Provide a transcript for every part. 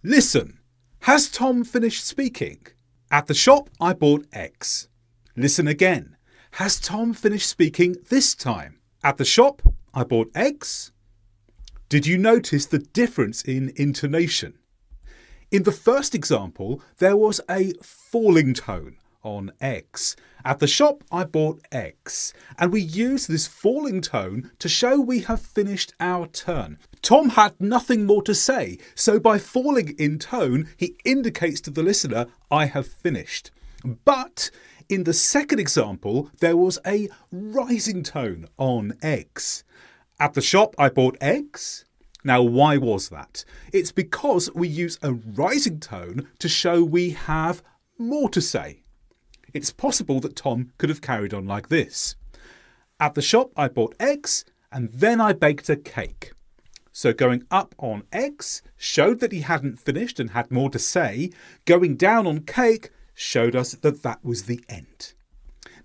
Listen. Has Tom finished speaking? At the shop, I bought X. Listen again. Has Tom finished speaking this time? At the shop, I bought X. Did you notice the difference in intonation? In the first example, there was a falling tone on X. At the shop, I bought X. And we use this falling tone to show we have finished our turn. Tom had nothing more to say, so by falling in tone, he indicates to the listener, I have finished. But in the second example, there was a rising tone on X. At the shop, I bought X. Now, why was that? It's because we use a rising tone to show we have more to say. It's possible that Tom could have carried on like this. At the shop, I bought X, and then I baked a cake. So going up on X showed that he hadn't finished and had more to say. Going down on cake showed us that that was the end.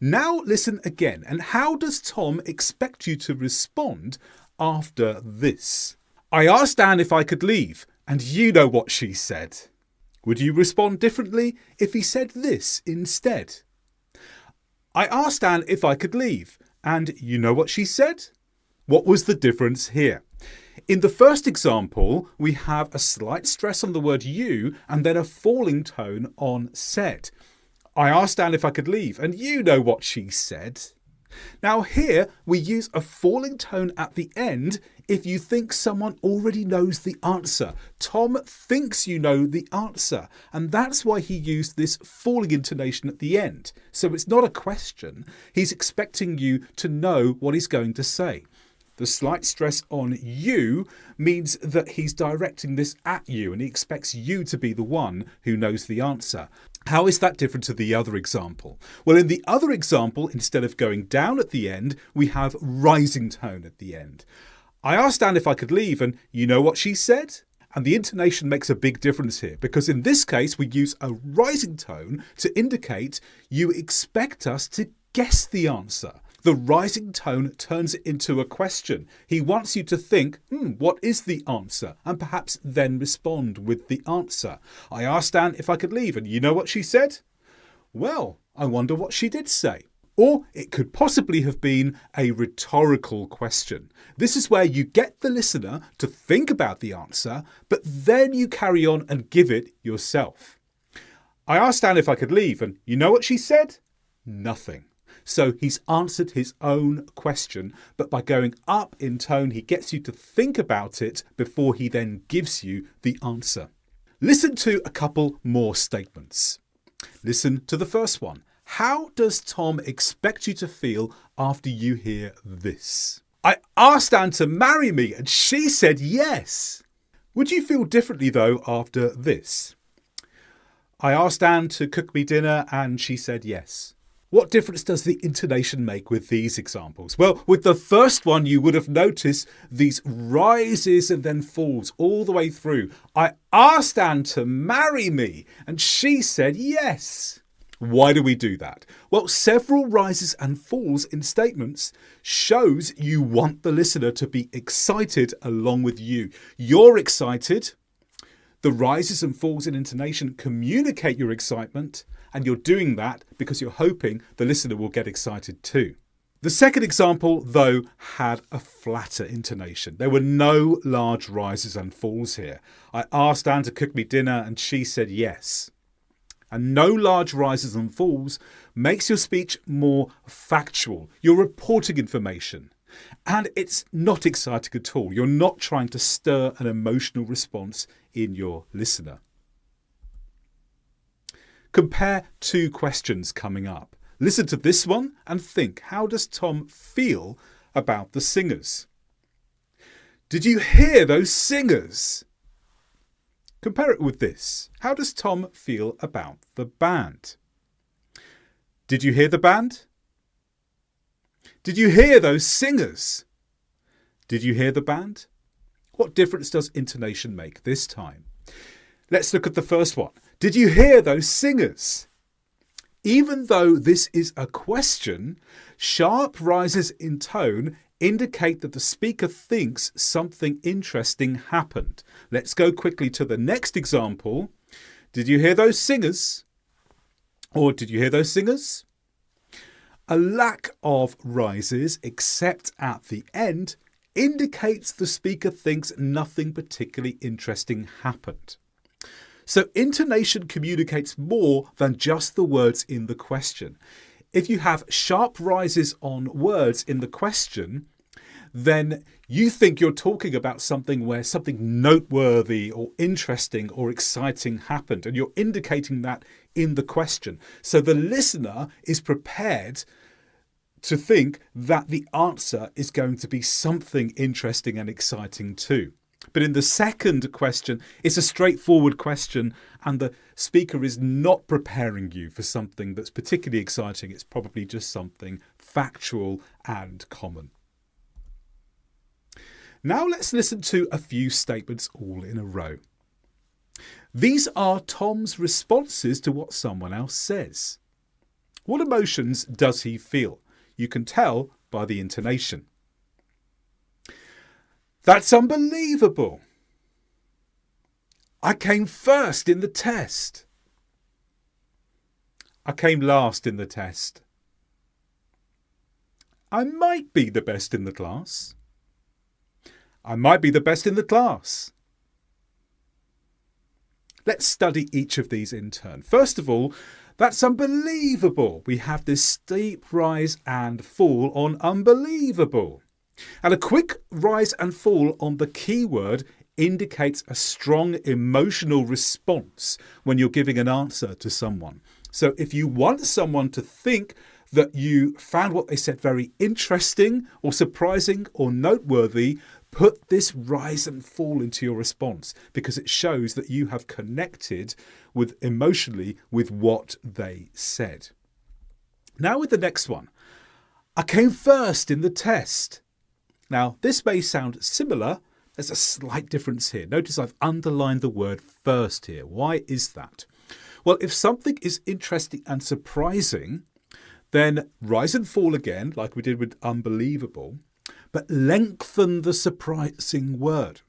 Now listen again. And how does Tom expect you to respond after this? I asked Anne if I could leave, and you know what she said. Would you respond differently if he said this instead? I asked Anne if I could leave, and you know what she said? What was the difference here? In the first example, we have a slight stress on the word you and then a falling tone on said. I asked Anne if I could leave, and you know what she said. Now here, we use a falling tone at the end if you think someone already knows the answer. Tom thinks you know the answer, and that's why he used this falling intonation at the end. So it's not a question. He's expecting you to know what he's going to say. The slight stress on you means that he's directing this at you and he expects you to be the one who knows the answer. How is that different to the other example? Well, in the other example, instead of going down at the end, we have rising tone at the end. I asked Anne if I could leave, and you know what she said? And the intonation makes a big difference here because in this case, we use a rising tone to indicate you expect us to guess the answer. The rising tone turns it into a question. He wants you to think, what is the answer? And perhaps then respond with the answer. I asked Anne if I could leave, and you know what she said? Well, I wonder what she did say. Or it could possibly have been a rhetorical question. This is where you get the listener to think about the answer, but then you carry on and give it yourself. I asked Anne if I could leave, and you know what she said? Nothing. So he's answered his own question, but by going up in tone, he gets you to think about it before he then gives you the answer. Listen to a couple more statements. Listen to the first one. How does Tom expect you to feel after you hear this? I asked Anne to marry me and she said yes. Would you feel differently though after this? I asked Anne to cook me dinner and she said yes. What difference does the intonation make with these examples? Well, with the first one, you would have noticed these rises and then falls all the way through. I asked Anne to marry me and she said yes. Why do we do that? Well, several rises and falls in statements shows you want the listener to be excited along with you. You're excited. The rises and falls in intonation communicate your excitement, and you're doing that because you're hoping the listener will get excited too. The second example, though, had a flatter intonation. There were no large rises and falls here. I asked Anne to cook me dinner and she said yes. And no large rises and falls makes your speech more factual. You're reporting information. And it's not exciting at all. You're not trying to stir an emotional response in your listener. Compare two questions coming up. Listen to this one and think, how does Tom feel about the singers? Did you hear those singers? Compare it with this. How does Tom feel about the band? Did you hear the band? Did you hear those singers? Did you hear the band? What difference does intonation make this time? Let's look at the first one. Did you hear those singers? Even though this is a question, sharp rises in tone indicate that the speaker thinks something interesting happened. Let's go quickly to the next example. Did you hear those singers? Or did you hear those singers? A lack of rises except at the end indicates the speaker thinks nothing particularly interesting happened. So intonation communicates more than just the words in the question. If you have sharp rises on words in the question, then you think you're talking about something where something noteworthy or interesting or exciting happened, and you're indicating that in the question. So the listener is prepared to think that the answer is going to be something interesting and exciting too. But in the second question, it's a straightforward question, and the speaker is not preparing you for something that's particularly exciting. It's probably just something factual and common. Now let's listen to a few statements all in a row. These are Tom's responses to what someone else says. What emotions does he feel? You can tell by the intonation. That's unbelievable. I came first in the test. I came last in the test. I might be the best in the class. I might be the best in the class. Let's study each of these in turn. First of all, that's unbelievable. We have this steep rise and fall on unbelievable. And a quick rise and fall on the keyword indicates a strong emotional response when you're giving an answer to someone. So if you want someone to think that you found what they said very interesting or surprising or noteworthy, put this rise and fall into your response, because it shows that you have connected with emotionally with what they said. Now with the next one. I came first in the test. Now this may sound similar. There's a slight difference here. Notice I've underlined the word first here. Why is that? Well, if something is interesting and surprising, then rise and fall again, like we did with unbelievable, but lengthen the surprising word.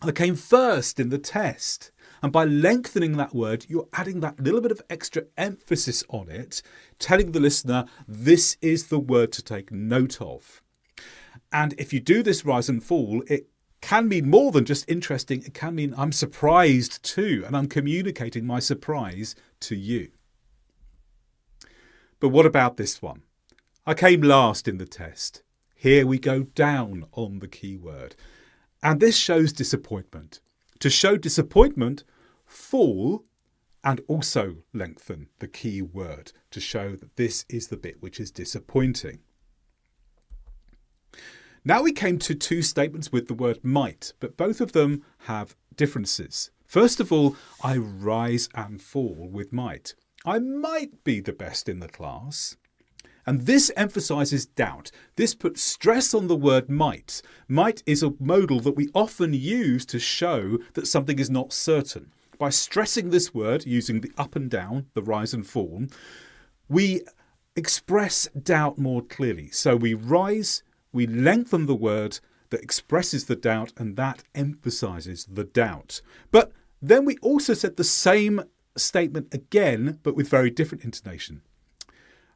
I came first in the test. And by lengthening that word, you're adding that little bit of extra emphasis on it, telling the listener this is the word to take note of. And if you do this rise and fall, it can mean more than just interesting. It can mean I'm surprised too, and I'm communicating my surprise to you. But what about this one? I came last in the test. Here we go down on the keyword. And this shows disappointment. To show disappointment, fall and also lengthen the key word to show that this is the bit which is disappointing. Now we came to two statements with the word might, but both of them have differences. First of all, I rise and fall with might. I might be the best in the class. And this emphasises doubt. This puts stress on the word might. Might is a modal that we often use to show that something is not certain. By stressing this word, using the up and down, the rise and fall, we express doubt more clearly. So we rise, we lengthen the word that expresses the doubt, and that emphasises the doubt. But then we also said the same statement again, but with very different intonation.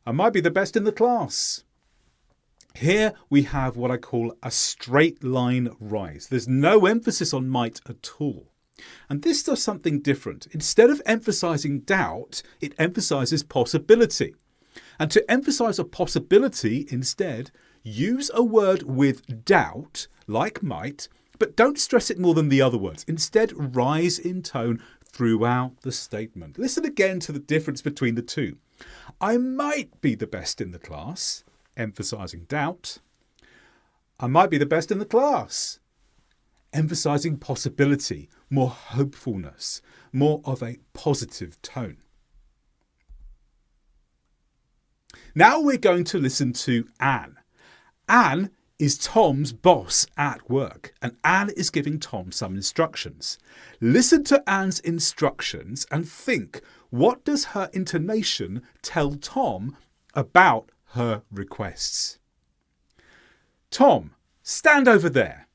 I might be the best in the class. Here we have what I call a straight line rise. There's no emphasis on might at all. And this does something different. Instead of emphasising doubt, it emphasises possibility. And to emphasise a possibility instead, use a word with doubt, like might, but don't stress it more than the other words. Instead, rise in tone throughout the statement. Listen again to the difference between the two. I might be the best in the class, emphasising doubt. I might be the best in the class, emphasising possibility, more hopefulness, more of a positive tone. Now we're going to listen to Anne. Anne is Tom's boss at work, and Anne is giving Tom some instructions. Listen to Anne's instructions and think, what does her intonation tell Tom about her requests? Tom, stand over there.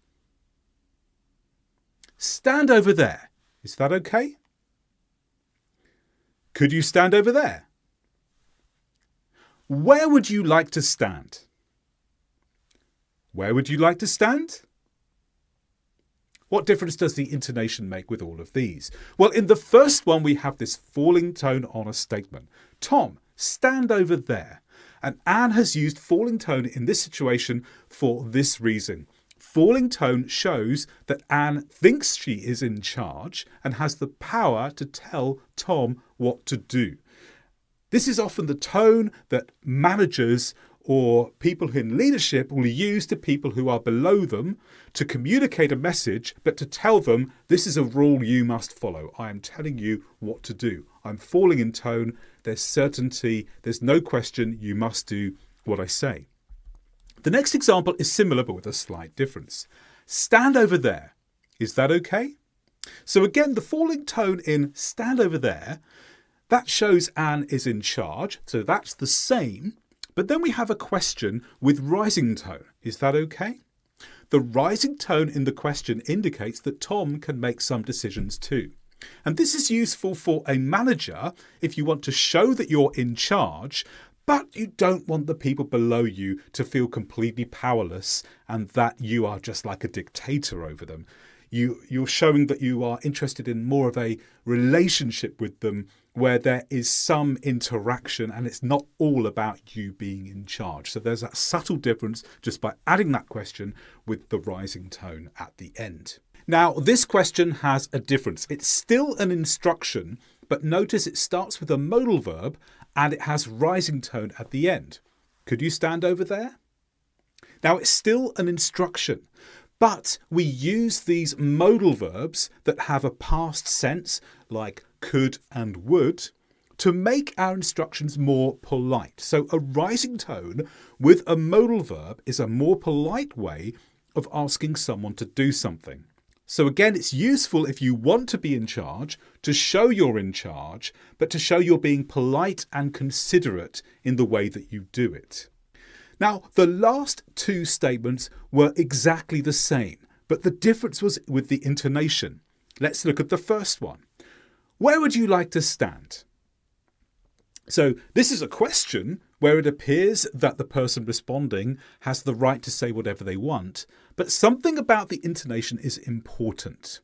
Stand over there. Is that okay? Could you stand over there? Where would you like to stand? Where would you like to stand? What difference does the intonation make with all of these? Well, in the first one, we have this falling tone on a statement. Tom, stand over there. And Anne has used falling tone in this situation for this reason. Falling tone shows that Anne thinks she is in charge and has the power to tell Tom what to do. This is often the tone that managers or people in leadership will use to people who are below them to communicate a message, but to tell them this is a rule you must follow. I am telling you what to do. I'm falling in tone. There's certainty. There's no question. You must do what I say. The next example is similar, but with a slight difference. Stand over there. Is that okay? So again, the falling tone in stand over there, that shows Anne is in charge. So that's the same. But then we have a question with rising tone. Is that okay? The rising tone in the question indicates that Tom can make some decisions too. And this is useful for a manager if you want to show that you're in charge, but you don't want the people below you to feel completely powerless and that you are just like a dictator over them. You're showing that you are interested in more of a relationship with them where there is some interaction and it's not all about you being in charge. So there's that subtle difference just by adding that question with the rising tone at the end. Now, this question has a difference. It's still an instruction, but notice it starts with a modal verb and it has rising tone at the end. Could you stand over there? Now, it's still an instruction, but we use these modal verbs that have a past sense, like could and would, to make our instructions more polite. So a rising tone with a modal verb is a more polite way of asking someone to do something. So again, it's useful if you want to be in charge, to show you're in charge, but to show you're being polite and considerate in the way that you do it. Now, the last two statements were exactly the same, but the difference was with the intonation. Let's look at the first one. Where would you like to stand? So this is a question where it appears that the person responding has the right to say whatever they want, but something about the intonation is important.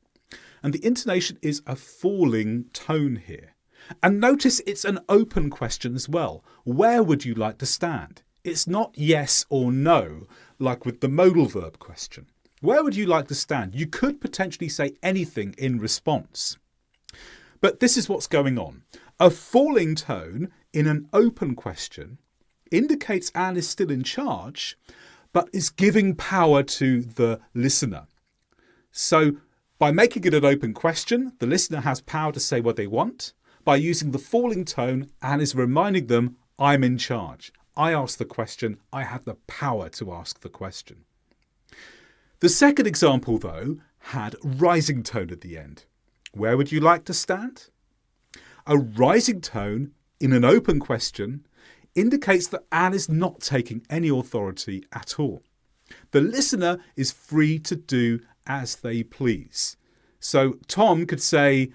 And the intonation is a falling tone here. And notice it's an open question as well. Where would you like to stand? It's not yes or no, like with the modal verb question. Where would you like to stand? You could potentially say anything in response. But this is what's going on. A falling tone in an open question indicates Anne is still in charge, but is giving power to the listener. So by making it an open question, the listener has power to say what they want. By using the falling tone, Anne is reminding them, I'm in charge. I asked the question. I have the power to ask the question. The second example, though, had rising tone at the end. Where would you like to stand? A rising tone in an open question indicates that Anne is not taking any authority at all. The listener is free to do as they please. So Tom could say,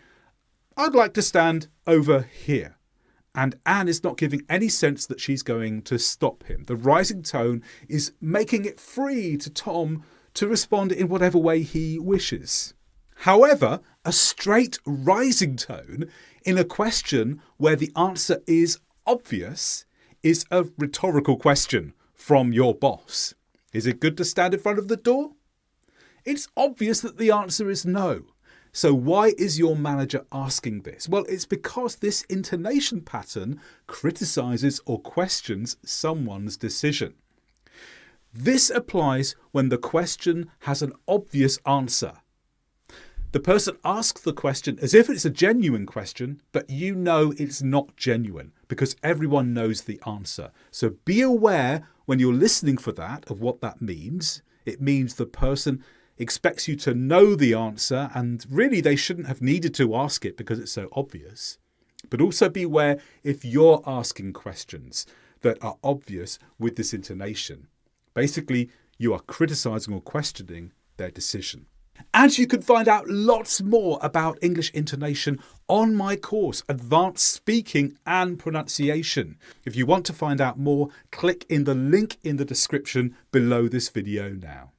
I'd like to stand over here. And Anne is not giving any sense that she's going to stop him. The rising tone is making it free to Tom to respond in whatever way he wishes. However, a straight rising tone in a question where the answer is obvious is a rhetorical question from your boss. Is it good to stand in front of the door? It's obvious that the answer is no. So why is your manager asking this? Well, it's because this intonation pattern criticizes or questions someone's decision. This applies when the question has an obvious answer. The person asks the question as if it's a genuine question, but you know it's not genuine because everyone knows the answer. So be aware when you're listening for that of what that means. It means the person expects you to know the answer, and really they shouldn't have needed to ask it because it's so obvious. But also be aware if you're asking questions that are obvious with this intonation. Basically, you are criticising or questioning their decision. And you can find out lots more about English intonation on my course, Advanced Speaking and Pronunciation. If you want to find out more, click in the link in the description below this video now.